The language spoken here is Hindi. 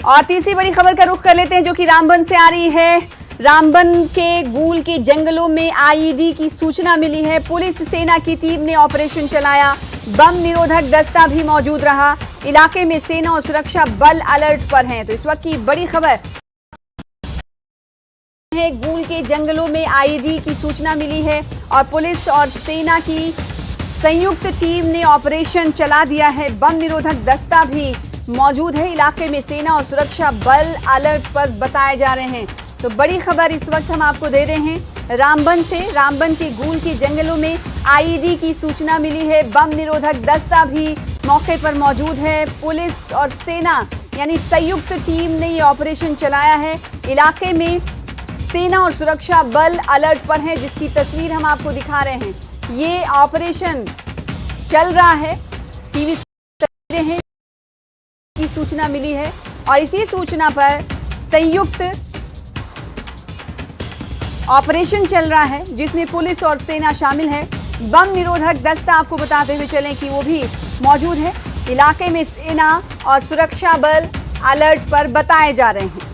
और तीसरी बड़ी खबर का रुख कर लेते हैं जो कि रामबन से आ रही है। रामबन के गूल के जंगलों में आईईडी की सूचना मिली है। पुलिस सेना की टीम ने ऑपरेशन चलाया। बम निरोधक दस्ता भी मौजूद रहा। इलाके में सेना और सुरक्षा बल अलर्ट पर हैं। तो इस वक्त की बड़ी खबर है, गूल के जंगलों में आईईडी की सूचना मिली है और पुलिस और सेना की संयुक्त टीम ने ऑपरेशन चला दिया है। बम निरोधक दस्ता भी मौजूद है। इलाके में सेना और सुरक्षा बल अलर्ट पर बताए जा रहे हैं। तो बड़ी खबर इस वक्त हम आपको दे रहे हैं रामबन से। रामबन के गूल के जंगलों में आईईडी की सूचना मिली है। बम निरोधक दस्ता भी मौके पर मौजूद है। पुलिस और सेना यानी संयुक्त टीम ने ये ऑपरेशन चलाया है। इलाके में सेना और सुरक्षा बल अलर्ट पर हैं, जिसकी तस्वीर हम आपको दिखा रहे हैं। ये ऑपरेशन चल रहा है। टीवी तस्वीरें हैं की सूचना मिली है और इसी सूचना पर संयुक्त ऑपरेशन चल रहा है जिसमें पुलिस और सेना शामिल है। बम निरोधक दस्ता आपको बताते हुए चलें कि वो भी मौजूद है। इलाके में सेना और सुरक्षा बल अलर्ट पर बताए जा रहे हैं।